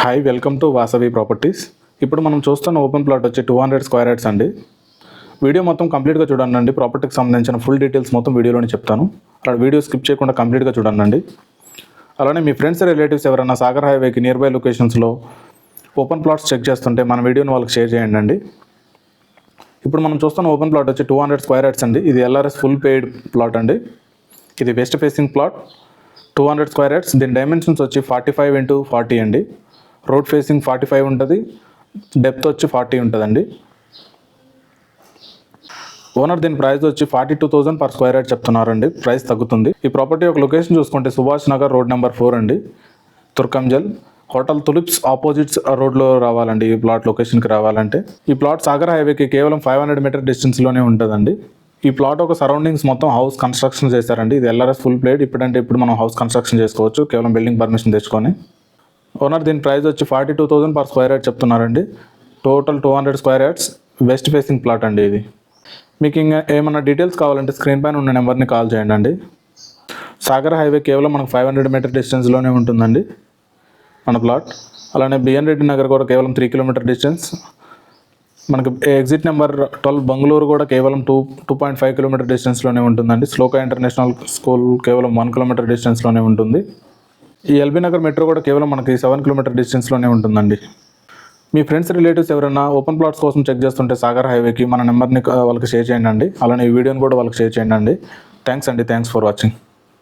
Hi, welcome to Vasavi properties. ఇప్పుడు మనం చూస్తున్న ఓపెన్ ప్లాట్ వచ్చి 200 స్క్వేర్ యార్డ్స్ అండి. వీడియో మొత్తం కంప్లీట్గా చూడండి. ప్రాపర్టీకి సంబంధించిన ఫుల్ డీటెయిల్స్ మొత్తం వీడియోలోనే చెప్తాను. అలా వీడియో స్కిప్ చేయకుండా కంప్లీట్గా చూడండి. అలానే మీ ఫ్రెండ్స్ రిలేటివ్స్ ఎవరైనా సాగర్ హైవేకి నియర్ బై లొకేషన్స్లో ఓపెన్ ప్లాట్స్ చెక్ చేస్తుంటే మన వీడియోని వాళ్ళకి షేర్ చేయండి. ఇప్పుడు మనం చూస్తున్న ఓపెన్ ప్లాట్ వచ్చి 200 స్క్వేర్ యార్డ్స్ అండి. ఇది ఎల్ఆర్ఎస్ ఫుల్ పెయిడ్ ప్లాట్ అండి. ఇది west facing plot, 200 square yards. దీని డైమెన్షన్స్ వచ్చి 45x40 అండి. రోడ్ ఫేసింగ్ 45 ఉంటుంది, డెప్త్ వచ్చి 40 ఉంటుందండి. ఓనర్ దీని ప్రైస్ వచ్చి 42,000 పర్ స్క్వేర్ యార్డ్ చెప్తున్నారండి. ప్రైస్ తగ్గుతుంది. ఈ ప్రాపర్టీ ఒక లొకేషన్ చూసుకుంటే సుభాష్ నగర్ రోడ్ నెంబర్ 4 అండి, తుర్కంజల్. హోటల్ తులిప్స్ ఆపోజిట్స్ రోడ్లో రావాలండి ఈ ప్లాట్ లొకేషన్కి రావాలంటే. ఈ ప్లాట్ సాగర్ హైవేకి కేవలం 500 మీటర్ డిస్టెన్స్లోనే ఉంటుందండి. ఈ ప్లాట్ ఒక సరౌండింగ్స్ మొత్తం హౌస్ కన్స్ట్రక్షన్ చేశారండి. ఇది ఎల్ఆర్ఎస్ ఫుల్ ప్లేట్. ఇప్పుడు మనం హౌస్ కన్స్ట్రక్షన్ చేసుకోవచ్చు కేవలం బిల్డింగ్ పర్మిషన్ తెచ్చుకొని. ఓనర్ దీని ప్రైస్ వచ్చి 42,000 పర్ స్క్వేర్ యార్డ్ చెప్తున్నారండి. Total 200 square yards, west facing plot అండి ఇది. మీకు ఇంకా ఏమైనా డీటెయిల్స్ కావాలంటే స్క్రీన్ పైన ఉన్న నెంబర్ని కాల్ చేయండి. సాగర్ హైవే కేవలం మనకు 500 మీటర్ డిస్టెన్స్లోనే ఉంటుందండి మన ప్లాట్. అలానే బిఎన్ రెడ్డి నగర్ కూడా కేవలం 3 కిలోమీటర్ డిస్టెన్స్. మనకు ఎగ్జిట్ నెంబర్ 12 బంగళూరు కూడా కేవలం 2.5 కిలోమీటర్ డిస్టెన్స్లోనే ఉంటుందండి. శ్లోకా ఇంటర్నేషనల్ స్కూల్ కేవలం 1 కిలోమీటర్ డిస్టెన్స్లోనే ఉంటుంది. ఈ ఎల్బీ నగర్ మెట్రో కూడా కేవలం మనకి 7 కిలోమీటర్ డిస్టెన్స్లోనే ఉంటుందండి. మీ ఫ్రెండ్స్ రిలేటివ్స్ ఎవరైనా ఓపెన్ ప్లాట్స్ కోసం చెక్ చేస్తుంటే సాగర్ హైవేకి మన నెంబర్ని వాళ్ళకి షేర్ చేయండి. అలానే ఈ వీడియోని కూడా వాళ్ళకి షేర్ చేయండి. Thanks for watching.